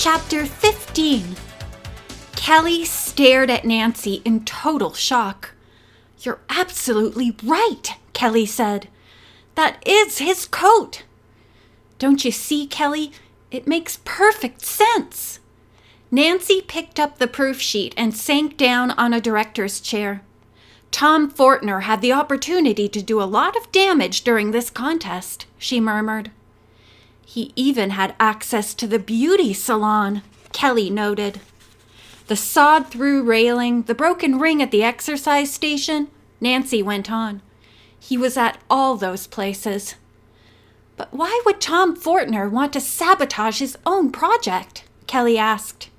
Chapter 15. Kelly stared at Nancy in total shock. "You're absolutely right," Kelly said. "That is his coat." "Don't you see, Kelly? It makes perfect sense." Nancy picked up the proof sheet and sank down on a director's chair. "Tom Fortner had the opportunity to do a lot of damage during this contest," she murmured. "He even had access to the beauty salon," Kelly noted. "The sawed-through railing, the broken ring at the exercise station," Nancy went on. "He was at all those places." "But why would Tom Fortner want to sabotage his own project?" Kelly asked.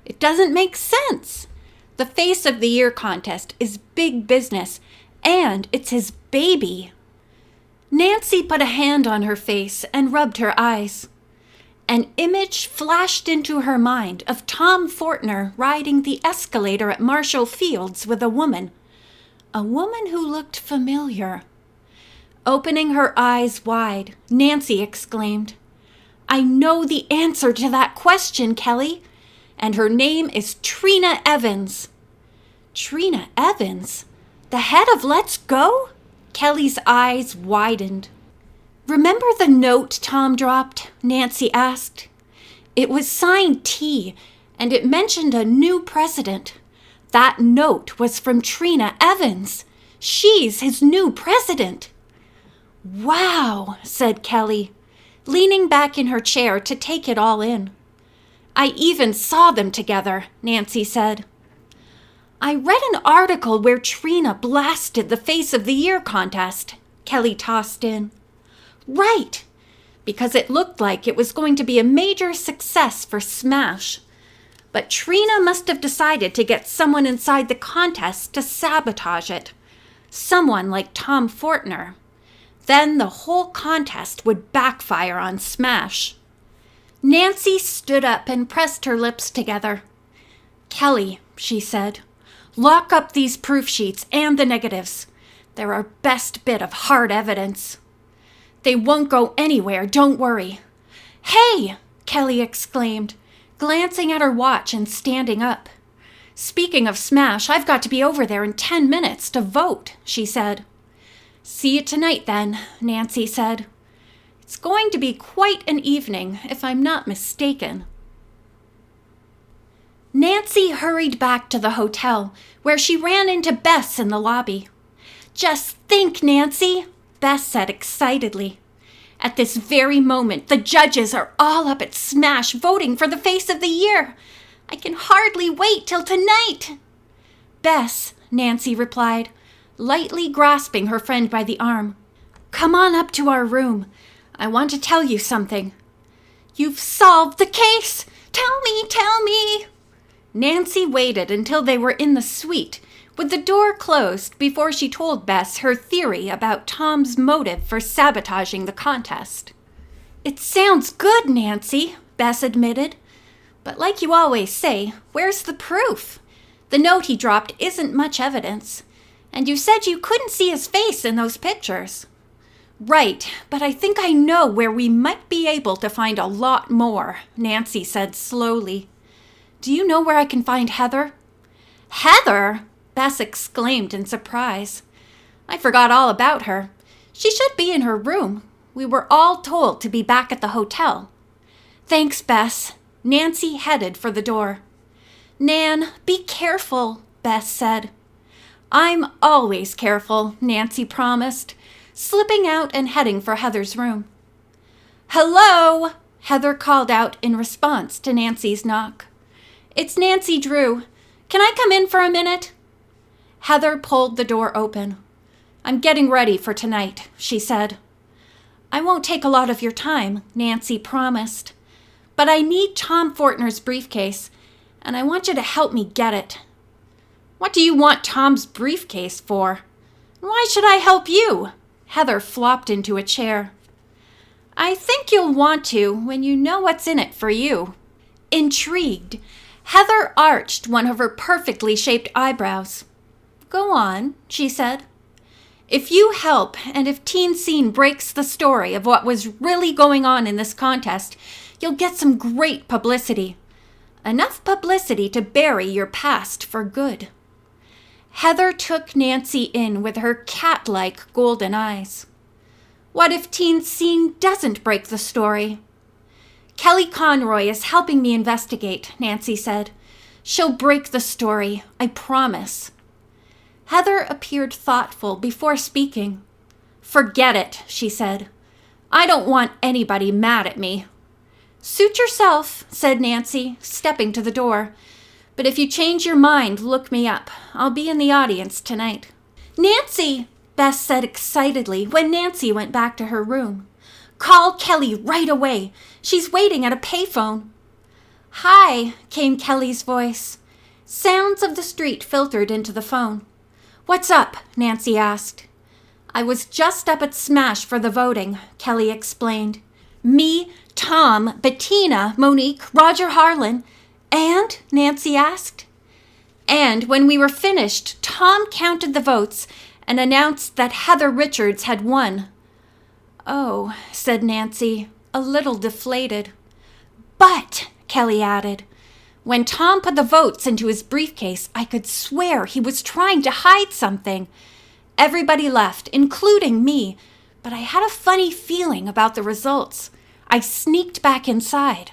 "It doesn't make sense. The Face of the Year contest is big business, and it's his baby." Nancy put a hand on her face and rubbed her eyes. An image flashed into her mind of Tom Fortner riding the escalator at Marshall Fields with a woman who looked familiar. Opening her eyes wide, Nancy exclaimed, "I know the answer to that question, Kelly, and her name is Trina Evans." "Trina Evans? The head of Let's Go?" Kelly's eyes widened. "Remember the note Tom dropped?" Nancy asked. "It was signed T, and it mentioned a new president. That note was from Trina Evans. She's his new president." "Wow," said Kelly, leaning back in her chair to take it all in. "I even saw them together," Nancy said. "I read an article where Trina blasted the Face of the Year contest," Kelly tossed in. "Right, because it looked like it was going to be a major success for Smash. But Trina must have decided to get someone inside the contest to sabotage it. Someone like Tom Fortner. Then the whole contest would backfire on Smash." Nancy stood up and pressed her lips together. "Kelly," she said, "lock up these proof sheets and the negatives. They're our best bit of hard evidence." "They won't go anywhere, don't worry." "Hey!" Kelly exclaimed, glancing at her watch and standing up. "Speaking of Smash, I've got to be over there in 10 minutes to vote," she said. "See you tonight, then," Nancy said. "It's going to be quite an evening, if I'm not mistaken." Nancy hurried back to the hotel, where she ran into Bess in the lobby. "Just think, Nancy," Bess said excitedly. "At this very moment, the judges are all up at Smash voting for the Face of the Year. I can hardly wait till tonight." "Bess," Nancy replied, lightly grasping her friend by the arm, "come on up to our room. I want to tell you something." "You've solved the case! Tell me! Nancy waited until they were in the suite, with the door closed, before she told Bess her theory about Tom's motive for sabotaging the contest. "It sounds good, Nancy," Bess admitted. "But like you always say, where's the proof? The note he dropped isn't much evidence. And you said you couldn't see his face in those pictures." "Right, but I think I know where we might be able to find a lot more," Nancy said slowly. "Do you know where I can find Heather?" "Heather?" Bess exclaimed in surprise. "I forgot all about her. She should be in her room. We were all told to be back at the hotel." "Thanks, Bess." Nancy headed for the door. "Nan, be careful," Bess said. "I'm always careful," Nancy promised, slipping out and heading for Heather's room. "Hello!" Heather called out in response to Nancy's knock. "It's Nancy Drew. Can I come in for a minute?" Heather pulled the door open. "I'm getting ready for tonight," she said. "I won't take a lot of your time," Nancy promised. "But I need Tom Fortner's briefcase, and I want you to help me get it." "What do you want Tom's briefcase for? Why should I help you?" Heather flopped into a chair. "I think you'll want to when you know what's in it for you." Intrigued, Heather arched one of her perfectly shaped eyebrows. "Go on," she said. "If you help, and if Teen Scene breaks the story of what was really going on in this contest, you'll get some great publicity. Enough publicity to bury your past for good. Heather took Nancy in with her cat-like golden eyes. What if Teen Scene doesn't break the story? Kelly Conroy is helping me investigate, Nancy said. She'll break the story, I promise. Heather appeared thoughtful before speaking. Forget it, she said. I don't want anybody mad at me. Suit yourself, said Nancy, stepping to the door. But if you change your mind, look me up. I'll be in the audience tonight. Nancy, Bess said excitedly when Nancy went back to her room. Call Kelly right away. She's waiting at a payphone. Hi, came Kelly's voice. Sounds of the street filtered into the phone. What's up? Nancy asked. I was just up at Smash for the voting, Kelly explained. Me, Tom, Bettina, Monique, Roger Harlan, and? Nancy asked. And when we were finished, Tom counted the votes and announced that Heather Richards had won. Oh, said Nancy, a little deflated. But, Kelly added, when Tom put the votes into his briefcase, I could swear he was trying to hide something. Everybody left, including me, but I had a funny feeling about the results. I sneaked back inside.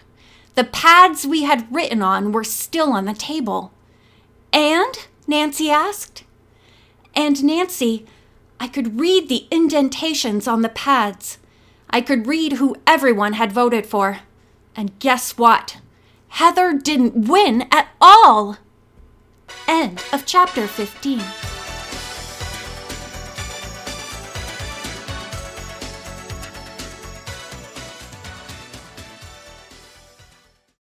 The pads we had written on were still on the table. And? Nancy asked. And Nancy, I could read the indentations on the pads. I could read who everyone had voted for. And guess what? Heather didn't win at all! End of chapter 15.